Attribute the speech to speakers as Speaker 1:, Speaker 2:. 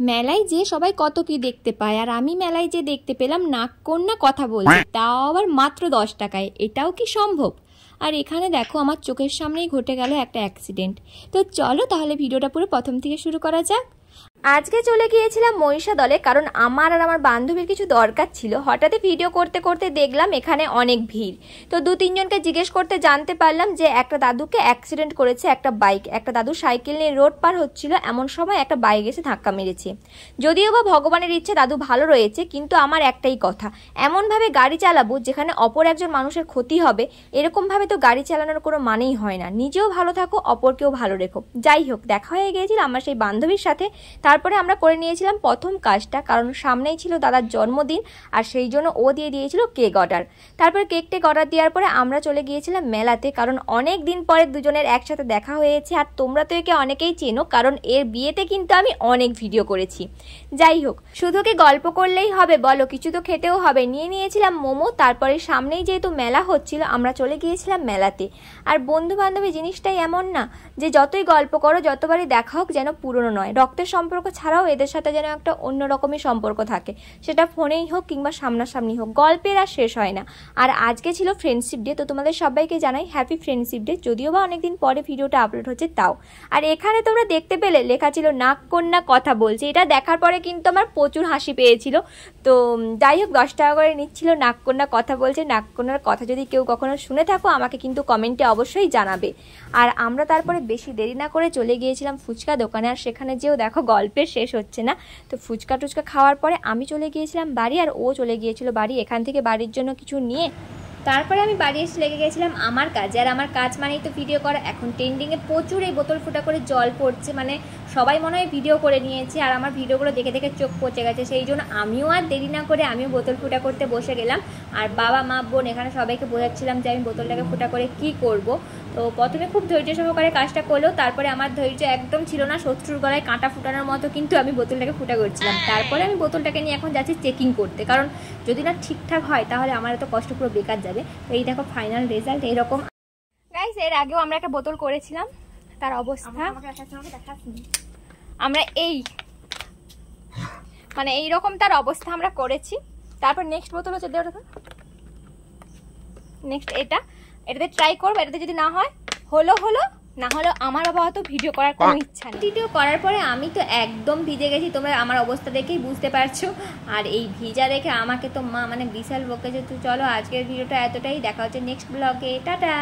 Speaker 1: মেলায় যে সবাই কত কি দেখতে পায়, আর আমি মেলায় যে দেখতে পেলাম নাককন্যা কথা বলছে, তাও আবার মাত্র 10 টাকায়। এটাও কি সম্ভব? আর এখানে দেখো আমার চোখের সামনেই ঘটে গেল একটা অ্যাক্সিডেন্ট। তো চলো তাহলে ভিডিওটা পুরো প্রথম থেকে শুরু করা যাক। আজকে চলে গিয়েছিলাম মহিষাদলে, কারণ আমার আর আমার বান্ধবীর কিছু দরকার ছিল। হঠাৎই ভিডিও করতে করতে দেখলাম এখানে অনেক ভিড়। তো 2-3 জনকে জিজ্ঞেস করতে জানতে পারলাম যে একটা দাদুকে অ্যাক্সিডেন্ট করেছে একটা বাইক। একটা দাদু সাইকেল নিয়ে রোড পার হচ্ছিল, এমন সময় একটা বাইক এসে ধাক্কা মেরেছে। যদিও বা ভগবানের ইচ্ছে দাদু ভালো রয়েছে, কিন্তু আমার একটাই কথা, এমনভাবে গাড়ি চালাবো যেখানে অপর একজন মানুষের ক্ষতি হবে, এরকমভাবে তো গাড়ি চালানোর কোনো মানেই হয় না। নিজেও ভালো থাকো, অপরকেও ভালো রেখো। যাই হোক, দেখা হয়ে গিয়েছিল আমার সেই বান্ধবীর সাথে। তারপরে আমরা করে নিয়েছিলাম প্রথম কাজটা, কারণ সামনেই ছিল দাদার জন্মদিন, আর সেই জন্য ও দিয়ে দিয়েছিল কেক অর্ডার। তারপরে কেক অর্ডার দেওয়ার পরে আমরা চলে গিয়েছিলাম মেলাতে, কারণ অনেক দিন পরে দুজনের একসাথে দেখা হয়েছে। আর তোমরা তো একে অনেকেই চেনো, কারণ এর বিয়েতে কিন্তু আমি অনেক ভিডিও করেছি। যাই হোক, শুধু কি গল্প করলেই হবে বলো, কিছু তো খেতেও হবে। নিয়েছিলাম মোমো। তারপরে সামনেই যেহেতু মেলা হচ্ছিল, আমরা চলে গিয়েছিলাম মেলাতে। আর বন্ধু বান্ধবী জিনিসটাই এমন না যে যতই গল্প করো, যতবারই দেখা হোক যেন পুরনো নয়। রক্তের সম্পর্ক ছাড়াও এদের সাথে যেন একটা অন্যরকমই সম্পর্ক থাকে, সেটা ফোনেই হোক কিংবা সামনাসামনি হোক, গল্পের আর শেষ হয় না। আর আজকে ছিল ফ্রেন্ডশিপ ডে, তো তোমাদের সবাইকে জানাই হ্যাপি ফ্রেন্ডশিপ ডে। যদিও বা অনেকদিন পরে ভিডিওটা আপলোড হচ্ছে তাও। আর এখানে তোমরা দেখতে পেলে লেখা ছিল নাককন্যা কথা বলছে। এটা দেখার পরে কিন্তু আমার প্রচুর হাসি পেয়েছিল। তো যাই হোক, 10 টাকা করে নিচ্ছিল নাককন্যা কথা বলছে। নাককন্যার কথা যদি কেউ কখনো শুনে থাকো, আমাকে কিন্তু কমেন্টে অবশ্যই জানাবে। আর আমরা তারপরে বেশি দেরি না করে চলে গিয়েছিলাম ফুচকা দোকানে। আর সেখানে যেও দেখো গল্পের শেষ হচ্ছে না। তো ফুচকা টুচকা খাওয়ার পরে আমি চলে গিয়েছিলাম বাড়ি, আর ও চলে গিয়েছিল বাড়ি। এখান থেকে বাড়ির জন্য কিছু নিয়ে তারপরে আমি বাড়ি এসে লেগে গেছিলাম আমার কাজে। আর আমার কাজ মানেই তো ভিডিও করা। এখন ট্রেন্ডিংয়ে প্রচুর এই বোতল ফুটা করে জল পড়ছে, মানে সবাই মনে হয় ভিডিও করে নিয়েছে। আর আমার ভিডিওগুলো দেখে দেখে চোখ পচে গেছে, সেই জন্য আমিও আর দেরি না করে আমিও বোতল ফুটা করতে বসে গেলাম। আর বাবা মা বোন এখানে সবাইকে বোঝাচ্ছিলাম যে আমি বোতলটাকে ফুটা করে কি করব। তো প্রথমে খুব ধৈর্য সহকারে কাজটা করলেও তারপরে আমার ধৈর্য একদম ছিল না, শত্রুর গলায় কাঁটা ফুটানোর মতো কিন্তু আমি বোতলটাকে ফুটা করছিলাম। তারপরে আমি বোতলটাকে নিয়ে এখন যাচ্ছি চেকিং করতে, কারণ যদি না ঠিকঠাক হয় তাহলে আমার এত কষ্ট পুরো বেকার যাবে। তো এই দেখো ফাইনাল রেজাল্ট এইরকম। গাইস, এর আগেও আমরা একটা বোতল করেছিলাম, তার অবস্থা আমরা মানে এইরকম তার অবস্থা আমরা করেছি। তারপর নেক্সট বোতল হচ্ছে নেক্সট এটাতে ট্রাই করবো। এটাতে যদি না হয় হলো না হলো আমার আপাতত ভিডিও করার কোনো ইচ্ছা নেই। ভিডিও করার পরে আমি তো একদম ভিজে গেছি, তোমরা আমার অবস্থা দেখেই বুঝতে পারছো। আর এই ভিজা দেখে আমাকে তো মা মানে বিশাল বকেছে। তো চলো আজকের ভিডিওটা এতটাই, দেখা হচ্ছে নেক্সট ব্লগে, টাটা।